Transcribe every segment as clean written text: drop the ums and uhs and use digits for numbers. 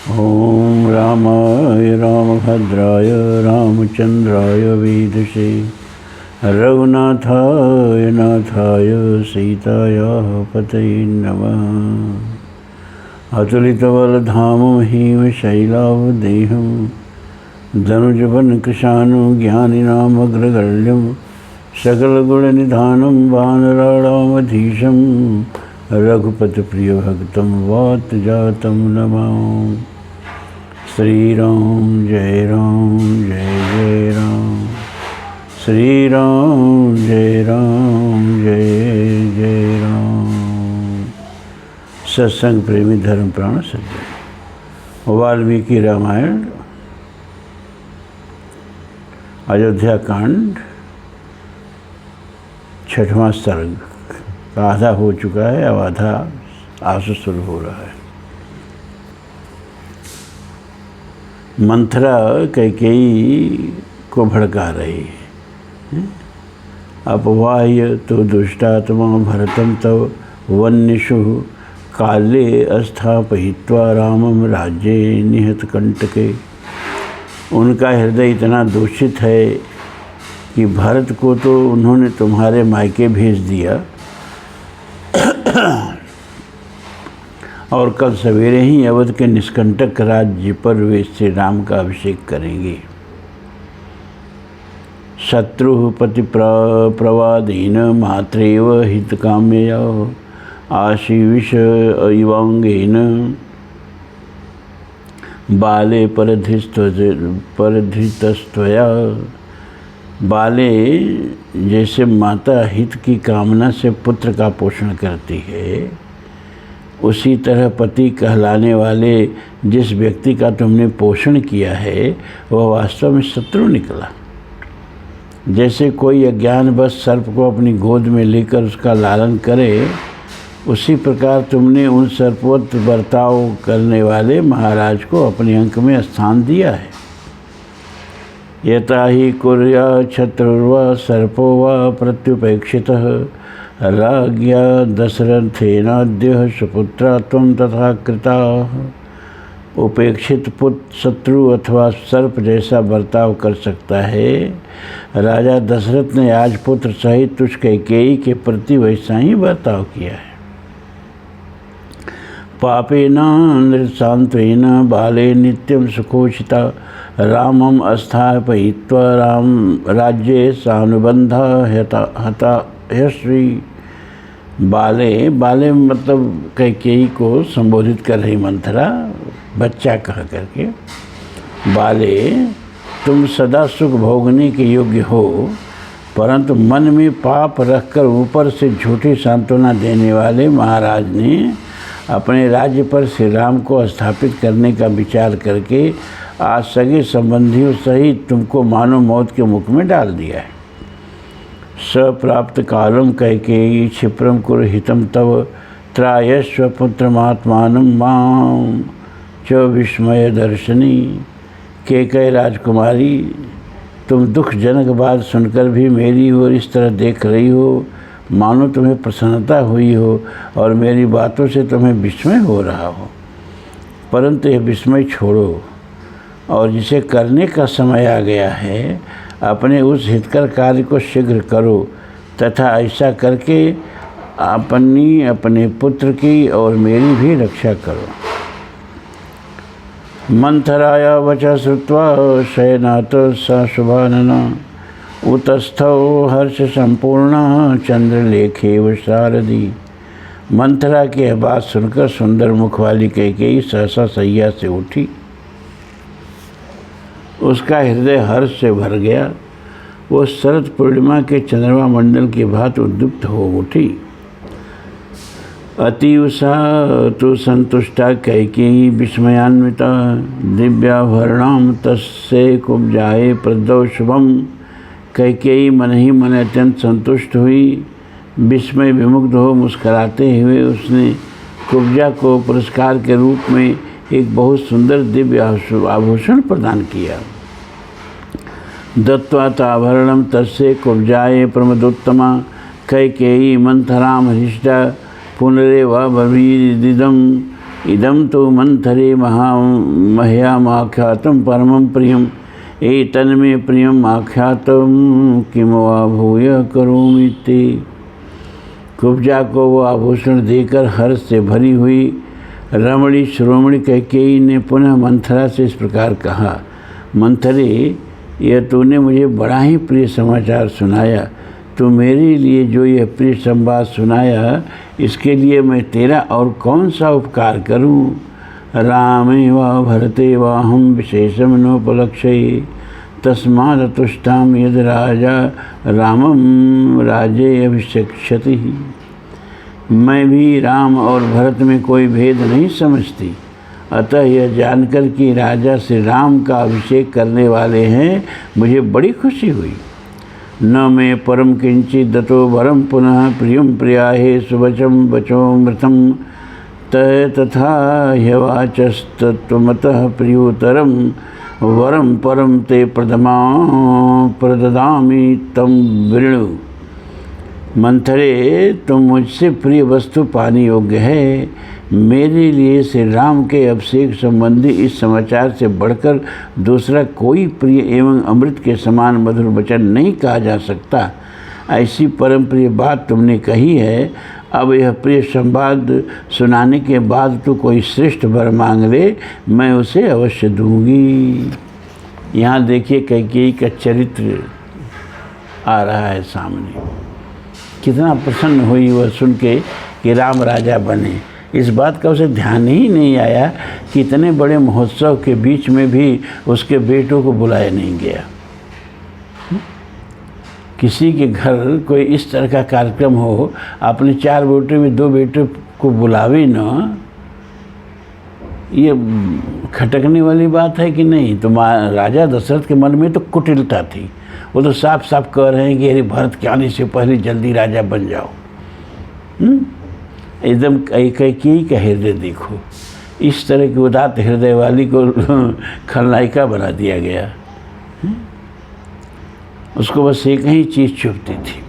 ॐ रामाय रामभद्राय रामचन्द्राय वेधसे रघुनाथाय नाथाय सीतायाः पतये नमः। अतुलितबलधामं हिमशैलावदेहं धनुजवनकृशानं ज्ञानिनामग्रगण्यं सकलगुणनिधानं वानराणामधीशं रघुपतिप्रियभक्तं वातजातं नमामि। श्री राम जय राम श्री राम जय राम। सत्संग प्रेमी धर्म प्राण सज्जन, वाल्मीकि रामायण अयोध्या कांड 6वां सर्ग का आधा हो चुका है, अब आधा आज से शुरू हो रहा है। मंथरा कैकेयी को भड़का रही है। अपवाह्य तो दुष्टात्मा भरतं तव वन्यषु काले अस्थापयित्वा रामं राज्ये निहतकंटके। उनका हृदय इतना दूषित है कि भरत को तो उन्होंने तुम्हारे मायके भेज दिया और कल सवेरे ही अवध के निष्कंटक राज्य पर वे श्री राम का अभिषेक करेंगे। शत्रु पति प्रवादीन मात्रेव हितकाम्यया आशीविष इवांगेन बाले परधितस्त्वया। बाले जैसे माता हित की कामना से पुत्र का पोषण करती है, उसी तरह पति कहलाने वाले जिस व्यक्ति का तुमने पोषण किया है वह वास्तव में शत्रु निकला। जैसे कोई अज्ञानवश सर्प को अपनी गोद में लेकर उसका लालन करे, उसी प्रकार तुमने उन सर्पवत बर्ताव करने वाले महाराज को अपने अंक में स्थान दिया है। यथा ही कुर्या शत्रुर्वा सर्पो वा प्रत्युपेक्षितः राज्ञा दशरथेनाद्य सुपुत्रा त्वं तथा कृता। उपेक्षित पुत्र शत्रु अथवा सर्प जैसा बर्ताव कर सकता है, राजा दशरथ ने आज पुत्र सहित तुझ कैकेयी के प्रति वैसा ही बर्ताव किया है। पापेन नृशान्त्वेन बाले नित्यं सुखोचिता रामम अस्थापयित्वा राम राज्ये सानुबंधा हता यश्री। बाले मतलब कैकेयी को संबोधित कर रही मंथरा, बच्चा कह करके। बाले, तुम सदा सुख भोगने के योग्य हो, परंतु मन में पाप रखकर ऊपर से झूठी सांत्वना देने वाले महाराज ने अपने राज्य पर श्री राम को स्थापित करने का विचार करके आज सगे संबंधियों सहित तुमको मानो मौत के मुख में डाल दिया है। सप्राप्त कालम कैकेयी क्षिप्रम कुरु हितम तव त्रायस्व पुत्रमात्मानं मां च विस्मय दर्शनी। कैकेयी राजकुमारी, तुम दुखजनक बात सुनकर भी मेरी ओर इस तरह देख रही हो मानो तुम्हें प्रसन्नता हुई हो और मेरी बातों से तुम्हें विस्मय हो रहा हो। परंतु यह विस्मय छोड़ो और जिसे करने का समय आ गया है, अपने उस हितकर कार्य को शीघ्र करो तथा ऐसा करके अपने पुत्र की और मेरी भी रक्षा करो। मंथराया वचा श्रुत्वा शयनात् स शुभानना उतस्थौ हर्ष संपूर्ण चंद्रलेखेव शारदी। मंथरा की यह बात सुनकर सुंदर मुख वाली कैकेयी सहसा शैया से उठी। उसका हृदय हर्ष से भर गया। वो शरद पूर्णिमा के चंद्रमा मंडल की भांति उद्युक्त हो उठी। अतीव सा तो संतुष्टा कैकेयी विस्मयान्विता दिव्याभरणाम तस्से कुब्जाए प्रदौ शुभम। कैकेयी मन ही मन अत्यंत संतुष्ट हुई। विस्मय विमुग्ध हो मुस्कुराते हुए उसने कुब्जा को पुरस्कार के रूप में एक बहुत सुंदर दिव्य आभूषण प्रदान किया। दत्त्वा ताभरणं तस्ये कुब्जाये प्रमदोत्तमा कैकेयी मंथराम हृष्टा पुनरेव ब्रवीदिदं इदं तो मंथरे मह्यामाख्यातं परमं प्रियम् एतन्मे प्रियम् आख्यातं किम वा भूय करोमि ते। कुब्जा को वो आभूषण देकर हर्ष से भरी हुई रमणी श्रोमणी कैकेयी ने पुनः मंथरा से इस प्रकार कहा, मंथरे, यह तूने मुझे बड़ा ही प्रिय समाचार सुनाया। तू मेरे लिए जो यह प्रिय संवाद सुनाया, इसके लिए मैं तेरा और कौन सा उपकार करूं। रामे वा भरते वाहम विशेषम नोपलक्ष्ये तस्मादतुष्टाम यद राजा रामम राजे अभिषेक्षति। मैं भी राम और भरत में कोई भेद नहीं समझती, अतः यह जानकर कि राजा श्री राम का अभिषेक करने वाले हैं, मुझे बड़ी खुशी हुई। न मे परम किंचित दतो वरम पुनः प्रियम प्रियाहे सुवचम वचोमृतम तथा ह्यवाचस्तत्वमतः प्रियोतरम वरम परम ते प्रददामि तम वृणु। मंथरे, तुम मुझसे प्रिय वस्तु पाने योग्य है। मेरे लिए श्री राम के अभिषेक संबंधी इस समाचार से बढ़कर दूसरा कोई प्रिय एवं अमृत के समान मधुर वचन नहीं कहा जा सकता। ऐसी परम प्रिय बात तुमने कही है। अब यह प्रिय संवाद सुनाने के बाद तो कोई श्रेष्ठ वर मांग ले, मैं उसे अवश्य दूंगी। यहाँ देखिए कैकेयी का चरित्र आ रहा है सामने। कितना प्रसन्न हुई वह सुन के कि राम राजा बने। इस बात का उसे ध्यान ही नहीं आया कि इतने बड़े महोत्सव के बीच में भी उसके बेटों को बुलाया नहीं गया। किसी के घर कोई इस तरह का कार्यक्रम हो, अपने 4 बेटे में 2 बेटे को बुलावे न, ये खटकने वाली बात है कि नहीं। तो राजा दशरथ के मन में तो कुटिलता थी। वो तो साफ साफ कह रहे हैं कि अरे भरत के आने से पहले जल्दी राजा बन जाओ। एकदम कैकेयी का हृदय देखो, इस तरह की उदात हृदय वाली को खलनायिका बना दिया गया। उसको बस एक ही चीज़ चुभती थी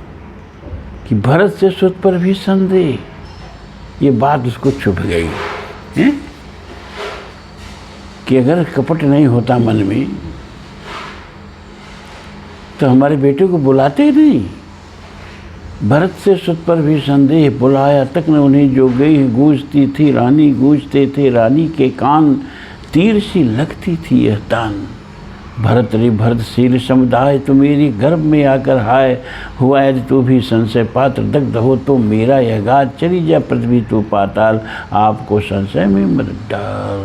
कि भरत से सुत पर भी संदेह। ये बात उसको चुभ गई है कि अगर कपट नहीं होता मन में तो हमारे बेटे को बुलाते ही नहीं। भरत से सुत पर भी संदेह, बुलाया तक न उन्हें जो गई गूंजती थी रानी, गूंजते थे रानी के कान, तीर सी लगती थी यह तान। भरत रे भरतशील समुदाय, तो मेरी गर्भ में आकर हाय हुआ यदि तू भी संशय पात्र, दग्ध हो तो मेरा यह गाज, चली जा पृथ्वी तू पाताल, आपको संशय में मत डाल।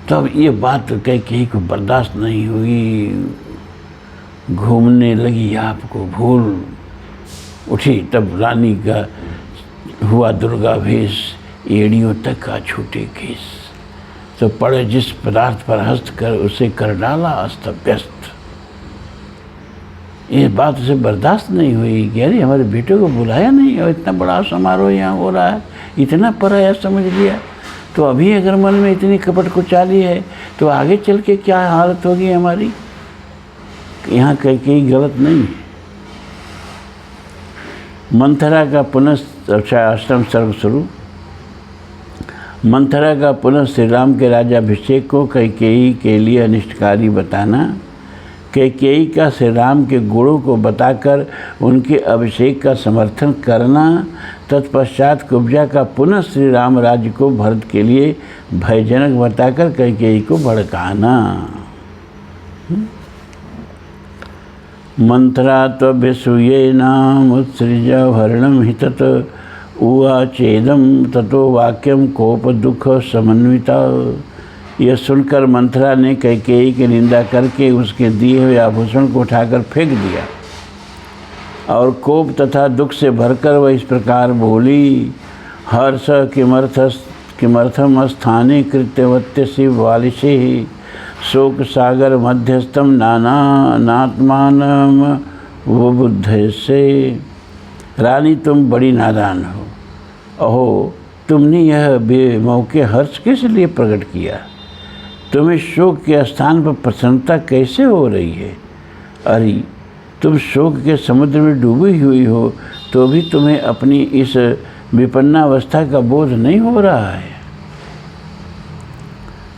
तब ये बात कैकेयी को बर्दाश्त नहीं हुई, घूमने लगी, आपको भूल उठी। तब रानी का हुआ दुर्गा भेष, एड़ियों तक का छूटे केस, तो पड़े जिस पदार्थ पर हस्त कर उसे कर डाला अस्त व्यस्त। ये बात उसे बर्दाश्त नहीं हुई कि अरे हमारे बेटे को बुलाया नहीं और इतना बड़ा समारोह यहाँ हो रहा है, इतना पराया समझ लिया। तो अभी अगर मन में इतनी कपट कुचाली है तो आगे चल के क्या हालत होगी हमारी। यहाँ कैकेयी गलत नहीं है। मंथरा का पुनः अष्टम सर्ग शुरू। मंथरा का पुनः श्री राम के राज्याभिषेक को कैकेयी के लिए अनिष्टकारी बताना, कैकेयी का श्री राम के गुणों को बताकर उनके अभिषेक का समर्थन करना, तत्पश्चात कुब्जा का पुनः श्री राम राज्य को भरत के लिए भयजनक बताकर कैकेयी को भड़काना। मंथरा त्वभ्यसूये नाम उत्सृज वर्णम हि तत् उवाचेदम ततो वाक्यम कोप दुख समन्विता। यह सुनकर मंथरा ने कैकेयी की निंदा करके उसके दिए हुए आभूषण को उठाकर फेंक दिया और कोप तथा दुख से भरकर वह इस प्रकार बोली, हर्ष किमर्थम स्थाने कृत्यवत्य शिव वालिशे शोक सागर मध्यस्थम नात्मान वो बुद्ध से। रानी तुम बड़ी नादान हो। अहो, तुमने यह बेमौके हर्ष किस लिए प्रकट किया? तुम्हें शोक के स्थान पर प्रसन्नता कैसे हो रही है? अरे तुम शोक के समुद्र में डूबी हुई हो तो भी तुम्हें अपनी इस विपन्नावस्था का बोध नहीं हो रहा है।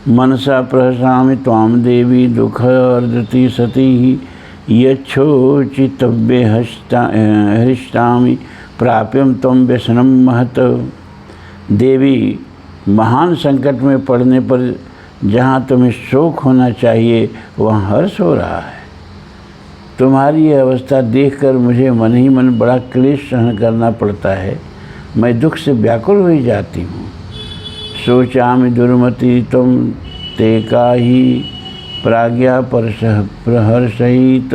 मनसा प्रहसामि त्वाम देवी दुख अर्दति सती यच्छोचितव्ये हरिष्टामि प्राप्यम त्वं व्यसनम महत। देवी, महान संकट में पड़ने पर जहाँ तुम्हें शोक होना चाहिए वहाँ हर्ष हो रहा है। तुम्हारी यह अवस्था देखकर मुझे मन ही मन बड़ा क्लेश सहन करना पड़ता है। मैं दुख से व्याकुल हो जाती हूँ। सोचामि दुर्मति तुम ते का ही प्राज्ञा प्रहर्षहित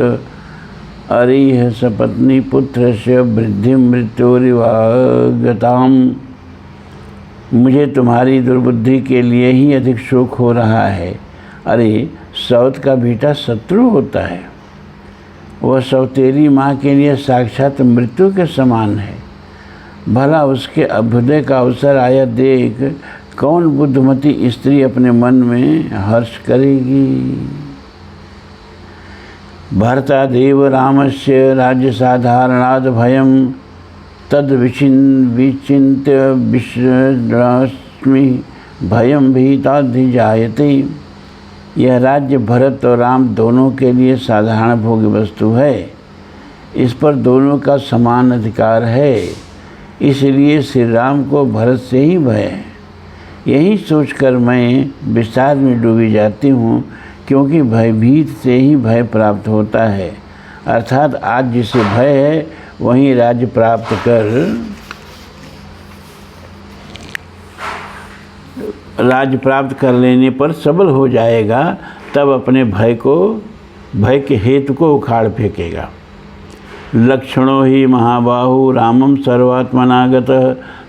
अरिह सपत्नी पुत्र से वृद्धि मृत्युरिवागताम। मुझे तुम्हारी दुर्बुद्धि के लिए ही अधिक शोक हो रहा है। अरे, सौत का बेटा शत्रु होता है। वह सौतेरी माँ के लिए साक्षात मृत्यु के समान है। भला उसके अभ्युदय का अवसर आया देख कौन बुद्धिमती स्त्री अपने मन में हर्ष करेगी। भर्तादेव रामस्य राज्य साधारणाद भयम तद विचिन्त्य विश्रस्मि भयम भीताधिजायते। यह राज्य भरत और राम दोनों के लिए साधारण भोग्य वस्तु है। इस पर दोनों का समान अधिकार है। इसलिए श्री राम को भरत से ही भय है। यही सोचकर मैं विस्तार में डूबी जाती हूँ, क्योंकि भयभीत से ही भय प्राप्त होता है। अर्थात आज जिसे भय है वहीं राज्य प्राप्त कर लेने पर सबल हो जाएगा, तब अपने भय के हेतु को उखाड़ फेंकेगा। लक्षणो ही महाबाहु रामम सर्वात्मनागत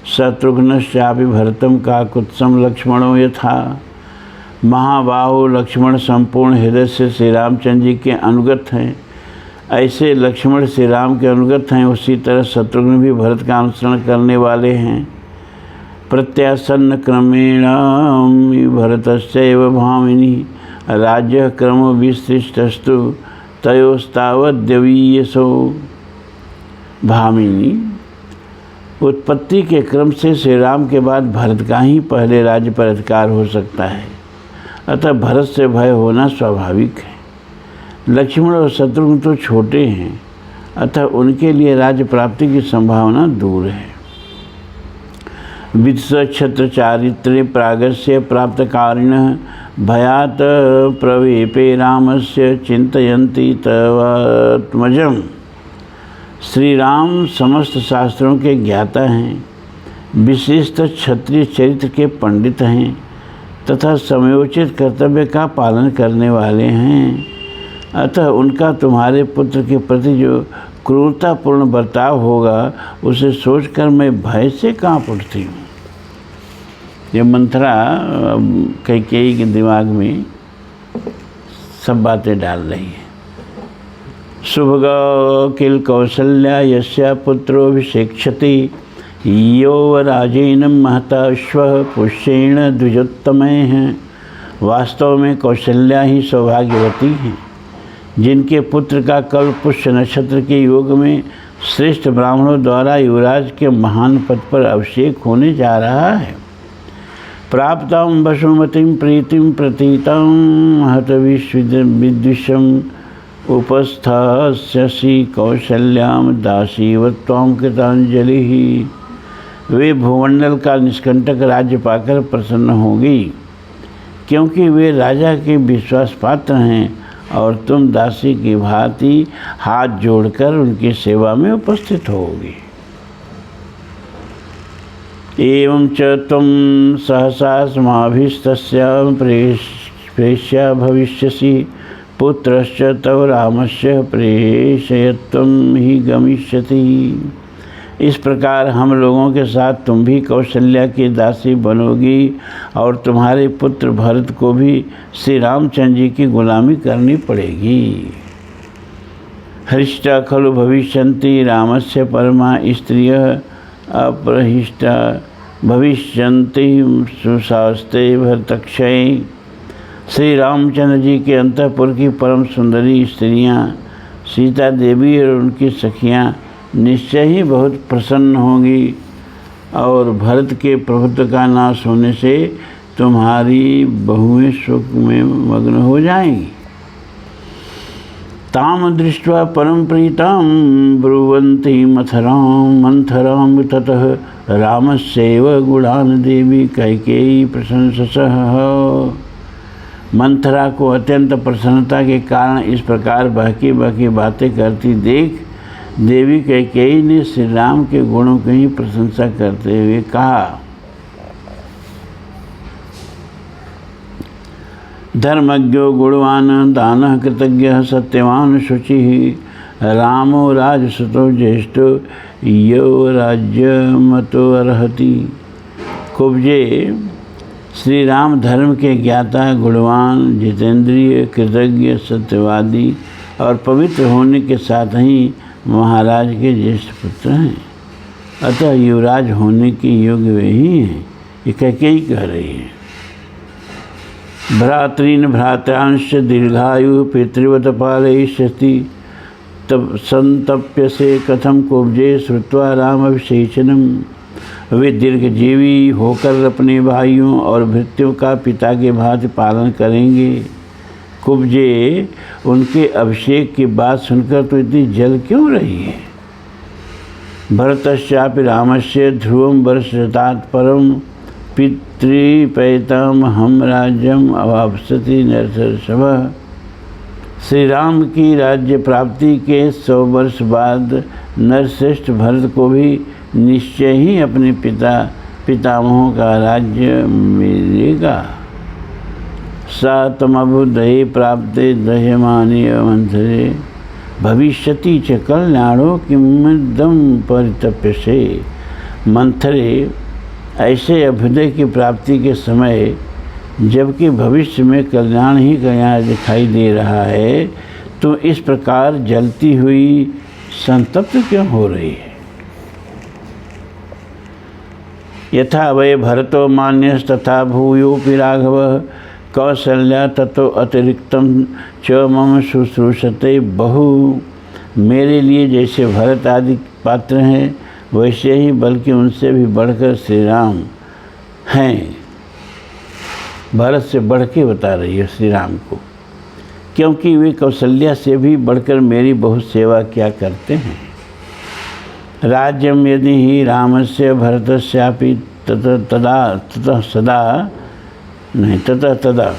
शत्रुघ्नश्चापि भरतम काकुत्सम लक्ष्मणो यथा। महाबाहु लक्ष्मण संपूर्ण हृदय से श्री रामचंद्र जी के अनुगत हैं। ऐसे लक्ष्मण श्री राम के अनुगत हैं, उसी तरह शत्रुघ्न भी भरत का अनुसरण करने वाले हैं। प्रत्यासन्न क्रमेण भरतस्यैव भामिनी राज्य क्रम विशिष्टस्तु तयोस्तावद्यवीयसो। भामिनी, उत्पत्ति के क्रम से श्री राम के बाद भरत का ही पहले राज्य पर अधिकार हो सकता है। अतः भरत से भय होना स्वाभाविक है। लक्ष्मण और शत्रुघ्न तो छोटे हैं, अतः उनके लिए राज्य प्राप्ति की संभावना दूर है। वित्सक्षत्र चारित्र्य प्रागस्य प्राप्त कारिणः भयात प्रवेपे रामस्य चिंतयन्ति तवात्मजम्। श्री राम समस्त शास्त्रों के ज्ञाता हैं, विशिष्ट क्षत्रिय चरित्र के पंडित हैं तथा समयोचित कर्तव्य का पालन करने वाले हैं। अतः उनका तुम्हारे पुत्र के प्रति जो क्रूरतापूर्ण बर्ताव होगा उसे सोचकर मैं भय से कांप उठती हूँ। ये मंथरा कैकेयी के दिमाग में सब बातें डाल रही है। शुभगा किल कौसल्या यस्या पुत्रोऽभिषेक्षति यो राजेन महता श्वः पुष्येण द्विजोत्तमैः। वास्तव में कौशल्या ही सौभाग्यवती हैं, जिनके पुत्र का कल पुष्य नक्षत्र के योग में श्रेष्ठ ब्राह्मणों द्वारा युवराज के महान पद पर अभिषेक होने जा रहा है। प्राप्तां वसुमतीं प्रीतिं प्रतीतां हतविद्विषम् उपस्थास्यसि कौशल्यां दासीवत्वां कृतांजलिः। वे भूमंडल का निष्कंटक राज्य पाकर प्रसन्न होगी, क्योंकि वे राजा के विश्वास पात्र हैं और तुम दासी की भांति हाथ जोड़कर उनकी सेवा में उपस्थित होगी। एवं च त्वं सहसा समाभिस्तस्यां प्रेष्या भविष्यसि पुत्रश्च तव रामस्य प्रेषयत्वं हि गमिष्यति। इस प्रकार हम लोगों के साथ तुम भी कौशल्या की दासी बनोगी और तुम्हारे पुत्र भरत को भी श्री रामचंद्र जी की गुलामी करनी पड़ेगी। हृष्टा खलु भविष्यन्ति रामस्य परमा स्त्रियः अपहृष्टा भविष्यन्ति सुशास्ते भरतक्षये। श्री रामचंद्र जी के अंतःपुर की परम सुंदरी स्त्रियां सीता देवी और उनकी सखियां निश्चय ही बहुत प्रसन्न होंगी। और भरत के प्रभुत्व का नाश होने से तुम्हारी बहुएं शोक में मग्न हो जाएंगी। ताम दृष्ट्वा परम प्रीतां ब्रुवन्ति मंथरां ततः रामस्यैव गुणान् देवी कैकेयी प्रशंससः। मंथरा को अत्यंत प्रसन्नता के कारण इस प्रकार बहकी बहकी बातें करती देख देवी कैकेयी ने श्री राम के गुणों की प्रशंसा करते हुए कहा, धर्मज्ञो गुणवान दानः कृतज्ञः सत्यवान शुचिः रामो राजसुतो ज्येष्ठो यो राज्यमतो अर्हति। कुब्जे, श्री राम धर्म के ज्ञाता, गुणवान, जितेंद्रिय, कृतज्ञ, सत्यवादी और पवित्र होने के साथ ही महाराज के ज्येष्ठ पुत्र हैं, अतः युवराज होने के योग्य वे ही हैं। ये कैकेयी कह रही है। भ्रातॄन् भ्रात्रांश्च दीर्घायु पितृवत पालयिष्यति तब संतप्यसे कथम कुब्जे श्रुत्वा रामविषेचनम। वे दीर्घजीवी होकर अपने भाइयों और भृत्यों का पिता के भांति पालन करेंगे। कुब्जे, उनके अभिषेक की बात सुनकर तो इतनी जल क्यों रही है। भरतश्चापि रामस्य ध्रुवं वर्षतात् परं पितृपैतामहं राज्यम अवाप्स्यति नरसर्षभ। श्री राम की राज्य प्राप्ति के 100 वर्ष बाद नरश्रेष्ठ भरत को भी निश्चय ही अपने पितामहों का राज्य मिलेगा। सा तमबुद्धये प्राप्ते दह्यमाने मंथरे भविष्यति च कल्याणो किमदम परितप्यसे। मंथरे, ऐसे अभ्युदय की प्राप्ति के समय जबकि भविष्य में कल्याण ही कल्याण दिखाई दे रहा है, तो इस प्रकार जलती हुई संतप्त क्यों हो रही है। यथा वै भरतो मान्यस्तथा भूयोऽपि राघवः कौसल्या ततो अतिरिक्तम च मम शुश्रूषते बहु। मेरे लिए जैसे भरत आदि पात्र हैं, वैसे ही बल्कि उनसे भी बढ़कर श्री राम हैं। भरत से बढ़ के बता रही है श्री राम को, क्योंकि वे कौशल्या से भी बढ़कर मेरी बहुत सेवा किया करते हैं। राज्यम यदि ही रामस्य भरतस्यापि ततः तदा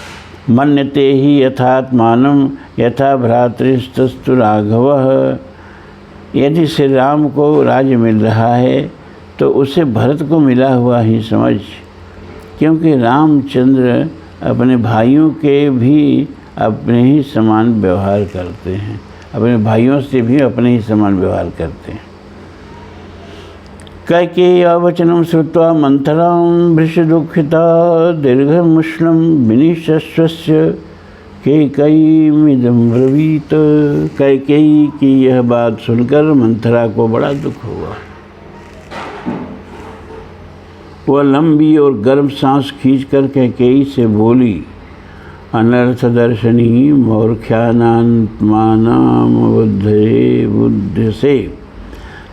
मन्यते ही यथात्मानं यथा भ्रातृस्तस्तु राघवः। यदि श्री राम को राज्य मिल रहा है तो उसे भरत को मिला हुआ ही समझ, क्योंकि रामचंद्र अपने भाइयों के भी अपने ही समान व्यवहार करते हैं, अपने भाइयों से भी अपने ही समान व्यवहार करते हैं। कैकेयी वचनम श्रुत्वा मंथरां भृशदुःखिता दीर्घमुष्णं विनिशस्वस्य कैकेयीमिदं ब्रवीत। कैकेयी की यह बात सुनकर मंथरा को बड़ा दुख हुआ। वह लंबी और गर्म सांस खींचकर कैकेयी से बोली, अनर्थ दर्शनी मूर्ख्यानात्मानां बुद्धसे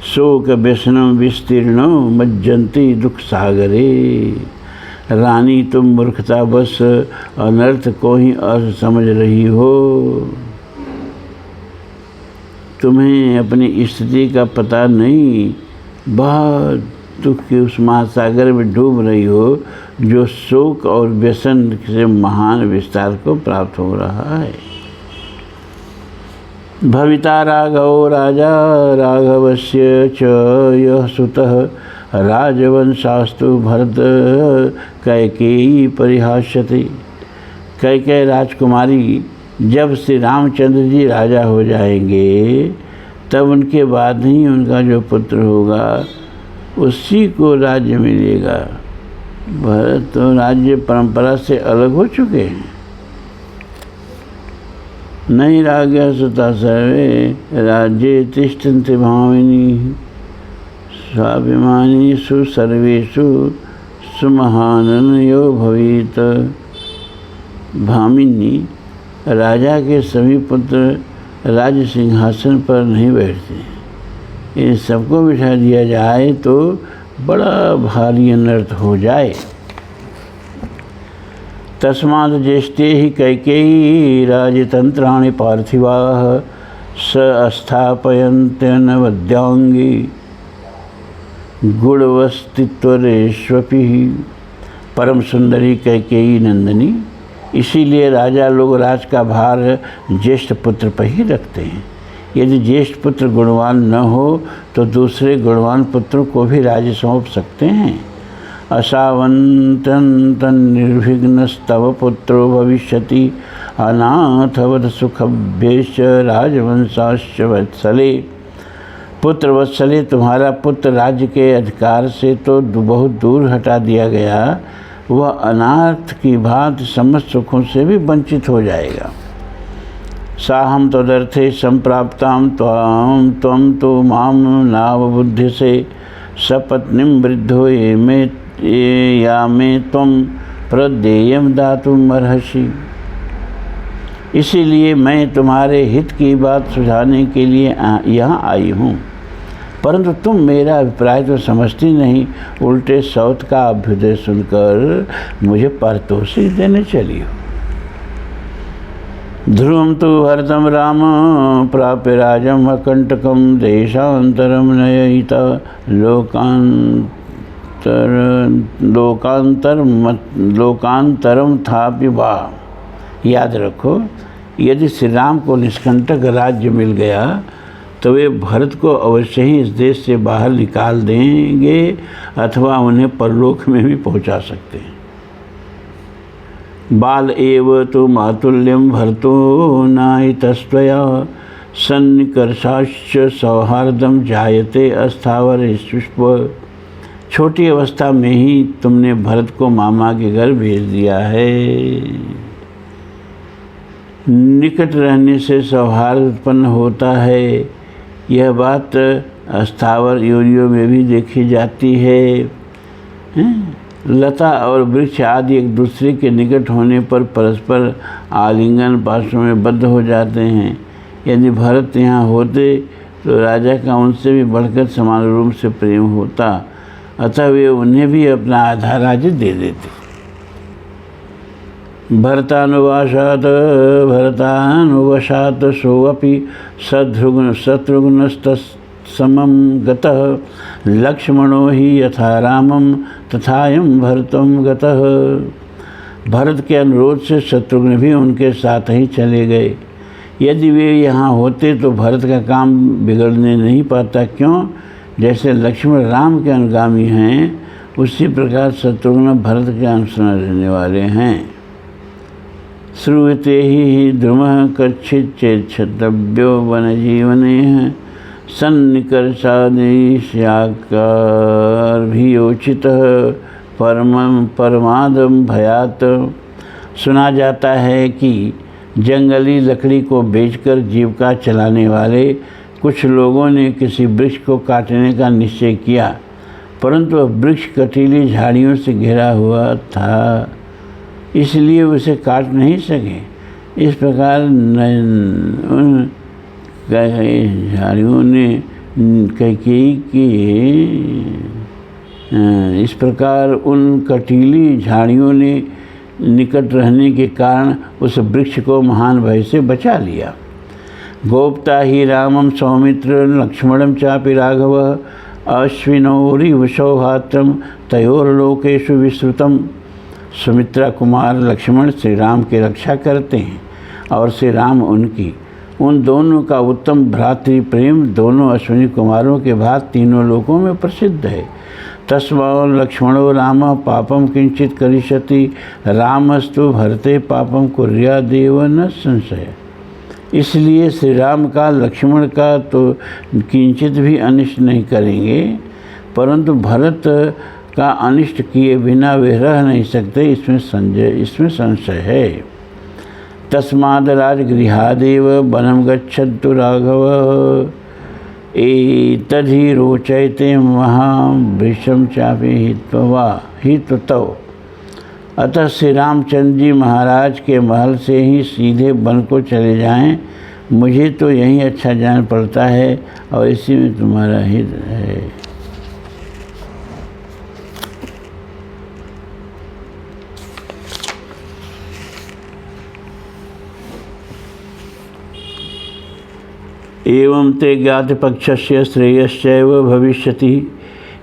शोक व्यसनम विस्तीर्ण मज्जन्ति दुख सागरे। रानी, तुम मूर्खता बस अनर्थ को ही अर्थ समझ रही हो। तुम्हें अपनी स्थिति का पता नहीं, बहुत दुख के उस महासागर में डूब रही हो जो शोक और व्यसन से महान विस्तार को प्राप्त हो रहा है। भविता राघवो राजा राघवस्य च यः सुतः राजवंशास्तु भरत कैकेयी परिहास्यति। कैकेयी राजकुमारी, जब श्री रामचंद्र जी राजा हो जाएंगे तब उनके बाद ही उनका जो पुत्र होगा उसी को राज्य मिलेगा। भरत तो राज्य परंपरा से अलग हो चुके हैं। नहीं राज्ञा सुता सर्वे राज्ये तिष्ठन्ति भामिनी स्वाभिमानीषु सर्वेषु सुमहाननयो भवेत। भामिनी, राजा के सभी पुत्र राज्य सिंहासन पर नहीं बैठते। इन सबको बिठा दिया जाए तो बड़ा भारी अनर्थ हो जाए। तस्मात् ज्येष्ठे ही कैकेयी राजतंत्राणि पार्थिवाः स स्थापयन्त्यनवद्यांगी गुणवस्तित्वरेष्वपि। परम सुंदरी कैकेयी नंदिनी, इसीलिए राजा लोग राज का भार ज्येष्ठ पुत्र पर ही रखते हैं। यदि ज्येष्ठ पुत्र गुणवान न हो तो दूसरे गुणवान पुत्रों को भी राज्य सौंप सकते हैं। असावंतं निर्विघ्नस्तव पुत्रो भविष्यति अनाथवत् सुखभ्यश्च राजवंशाश्च वत्सले। पुत्र वत्सले, तुम्हारा पुत्र राज्य के अधिकार से तो बहुत दूर हटा दिया गया, वह अनाथ की भांति समस्त सुखों से भी वंचित हो जाएगा। साहम तदर्थे संप्राप्ताम त्वं तो माम नावबुद्धि से सपत्नीम वृद्धो या में त्वं प्रदेयम दातुम अर्हसि। इसीलिए मैं तुम्हारे हित की बात सुझाने के लिए यहाँ आई हूँ, परंतु तुम मेरा अभिप्राय तो समझती नहीं, उल्टे सौत का अभ्युदय सुनकर मुझे पारितोषिक देने चली हो। ध्रुवं तु हरतं राम प्राप्य राजम अकंटकम देशांतरम नयिता लोकांतरम थापि वा। याद रखो, यदि श्री राम को निष्कंटक राज्य मिल गया तो वे भरत को अवश्य ही इस देश से बाहर निकाल देंगे अथवा उन्हें परलोक में भी पहुंचा सकते हैं। बाल एव तो मातुल्यम भरतो नाहितस्त्वया सन्निकर्षाश्च सौहार्दम जायते अस्थावर पुष्प। छोटी अवस्था में ही तुमने भरत को मामा के घर भेज दिया है। निकट रहने से सौहार्द उत्पन्न होता है, यह बात अस्थावर योनियों में भी देखी जाती है। लता और वृक्ष आदि एक दूसरे के निकट होने पर परस्पर आलिंगन पाशों में बद्ध हो जाते हैं। यदि भरत यहाँ होते तो राजा का उनसे भी बढ़कर समान रूप से प्रेम होता, अतः वे उन्हें भी अपना आधा राज्य दे देते। भरतानुवशात सोऽपि शत्रुघ्नस्तत्समं गतः लक्ष्मणो हि यथा रामं तथायं भरतं गतः। भरत के अनुरोध से शत्रुघ्न भी उनके साथ ही चले गए। यदि वे यहाँ होते तो भरत का काम बिगड़ने नहीं पाता। क्यों? जैसे लक्ष्मण राम के अनुगामी हैं, उसी प्रकार शत्रुघ्न भरत के अनुसरण रहने वाले हैं। श्रूयते ही द्रुमः कच्छित् चेच्छतव्यो वनजीवने सन्निकर्षादेशाकारभियोचितः परमादम भयात। सुना जाता है कि जंगली लकड़ी को बेचकर जीविका चलाने वाले कुछ लोगों ने किसी वृक्ष को काटने का निश्चय किया, परंतु वह वृक्ष कटीली झाड़ियों से घिरा हुआ था, इसलिए उसे काट नहीं सके। इस प्रकार उन झाड़ियों ने कैकेयी की इस प्रकार उन कटीली झाड़ियों ने निकट रहने के कारण उस वृक्ष को महान भय से बचा लिया। गोप्ता ही रामम सौमित्र लक्ष्मणम चापि राघव अश्विनोरिव सौभात्रम तयोर्लोकेषु विश्रुतम। सुमित्रा कुमार लक्ष्मण श्री राम की रक्षा करते हैं और श्री राम उनकी। उन दोनों का उत्तम भ्रातृ प्रेम दोनों अश्विनी कुमारों के बाद तीनों लोकों में प्रसिद्ध है। तस्मात् लक्ष्मणो राम पापम किंचित करिष्यति रामस्तु भरते पापम कुर्यादेव न संशय। इसलिए श्री राम का लक्ष्मण का तो किंचित भी अनिष्ट नहीं करेंगे, परंतु भरत का अनिष्ट किए बिना वे रह नहीं सकते, इसमें संशय है। तस्माद् राजगृहादेव वनं गच्छन्तु राघव एतद्धि रोचयते महावृषं चापि हित्वतौ। अतः श्री रामचंद्र जी महाराज के महल से ही सीधे वन को चले जाएं, मुझे तो यही अच्छा जान पड़ता है और इसी में तुम्हारा हित है। एवं ते ज्ञातपक्षस्य श्रेयश्चैव भविष्यति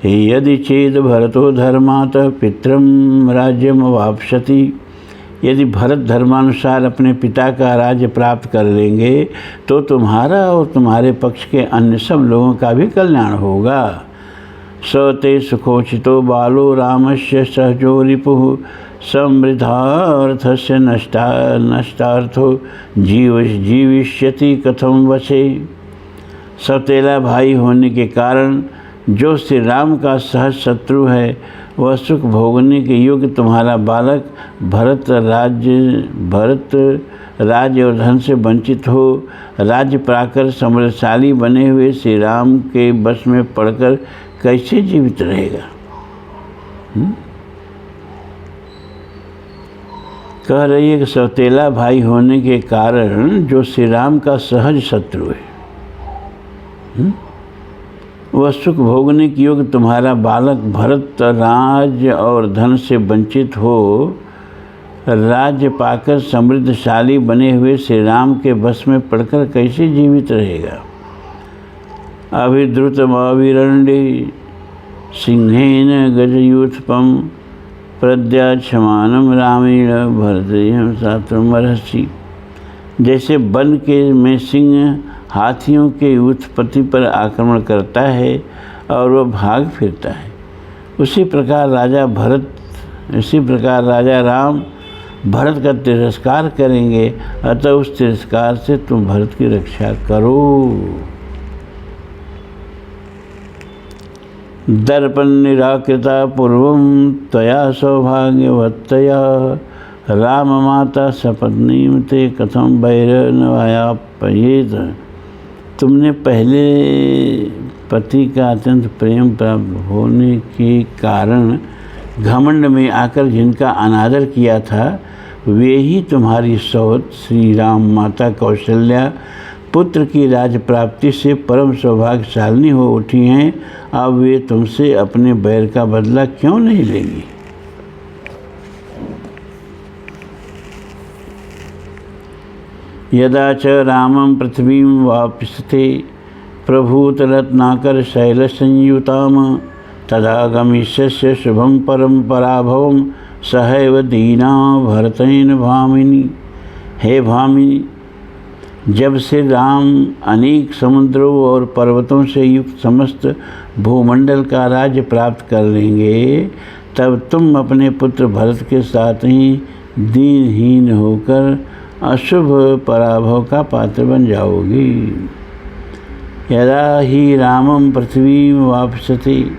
यदि चेद भरतो धर्मात् पितरं राज्यमवाप्स्यति। यदि भरत धर्मानुसार अपने पिता का राज्य प्राप्त कर लेंगे तो तुम्हारा और तुम्हारे पक्ष के अन्य सब लोगों का भी कल्याण होगा। स ते सुखोचितो बालो रामस्य सहजो रिपुः समृद्धार्थस्य नष्टार्थो जीविष्यति कथम वशे। सौतेला भाई होने के कारण जो श्री राम का सहज शत्रु है वह सुख भोगने के योग्य तुम्हारा बालक भरत राज्य और धन से वंचित हो राज्य पाकर समृद्धशाली बने हुए श्री राम के वश में पड़कर कैसे जीवित रहेगा। कह रही है कि सौतेला भाई होने के कारण जो श्री राम का सहज शत्रु है वह सुख भोगने के योग्य तुम्हारा बालक भरत राज्य और धन से वंचित हो राज्य पाकर समृद्धशाली बने हुए श्री राम के वश में पड़कर कैसे जीवित रहेगा। अभिद्रुतमविरण्डे सिंहेन गजयूथपम प्रद्याक्षमानम रामेण भरतेयं सात्रमर्हसि। जैसे वन के में सिंह हाथियों के उत्पत्ति पर आक्रमण करता है और वह भाग फिरता है, उसी प्रकार राजा राम भरत का तिरस्कार करेंगे। अतः उस तिरस्कार से तुम भरत की रक्षा करो। दर्पण निराकृता पूर्वं त्वया सौभाग्यवत्तया राम माता सपत्नीं ते कथम वैरनवायापयेत। तुमने पहले पति का अत्यंत प्रेम प्राप्त होने के कारण घमंड में आकर जिनका अनादर किया था वे ही तुम्हारी सौत श्री राम माता कौशल्या पुत्र की राज प्राप्ति से परम सौभाग्यशालिनी हो उठी हैं। अब वे तुमसे अपने बैर का बदला क्यों नहीं लेंगी। यदा च रामं पृथ्वीं वाप्स्यते प्रभूतरत्नाकर शैलसंयुताम तदा गमिष्यस्य शुभं परम पराभवं सहैव दीना भरतेन भामिनी। हे भामिनी, जब से राम अनेक समुद्रों और पर्वतों से युक्त समस्त भूमंडल का राज्य प्राप्त कर लेंगे तब तुम अपने पुत्र भरत के साथ ही दीनहीन होकर अशुभ पराभव का पात्र बन जाओगी। यदा ही रामं पृथ्वीं वाप्स्यति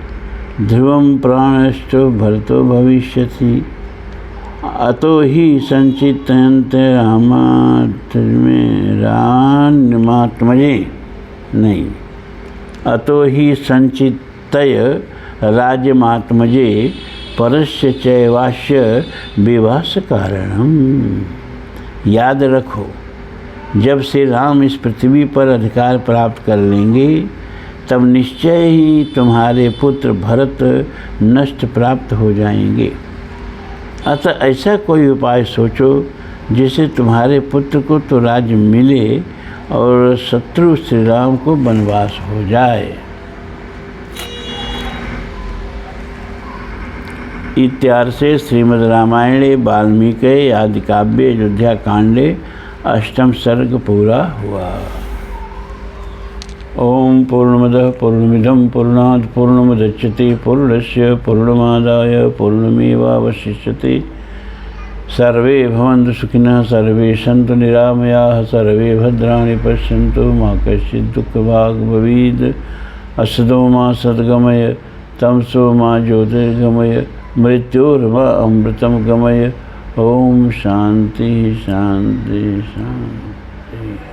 ध्रुवं प्राणस्थो भरतो भविष्यति। अतो ही संचितयन्ते रामात्मजे नहीं अतो ही संचितय राज्यमात्मजे परस्य चैवास्य विवास कारणम। याद रखो, जब से राम इस पृथ्वी पर अधिकार प्राप्त कर लेंगे तब निश्चय ही तुम्हारे पुत्र भरत नष्ट प्राप्त हो जाएंगे। अतः ऐसा कोई उपाय सोचो जिससे तुम्हारे पुत्र को तो राज्य मिले और शत्रु श्री राम को वनवास हो जाए। इत्यार्षे श्रीमद् रामायणे वाल्मीकि आदि काव्ये अयोध्या कांडे 8वां सर्ग पूरा हुआ। ओम पूर्णमदः पूर्णमिदं पूर्णात् पूर्णमुदच्यते पूर्णस्य पूर्णमादाय पूर्णमेवावशिष्यते। सर्वे भवन्तु सुखिनः सर्वे सन्तु निरामयाः सर्वे भद्राणि पश्यन्तु मा कश्चित् दुःखभाग् भवेत्। असतो मा सद्गमय तमसो मा ज्योतिर्गमय मृत्योर्मा अमृतं गमय। ओम शांति शांति शांति।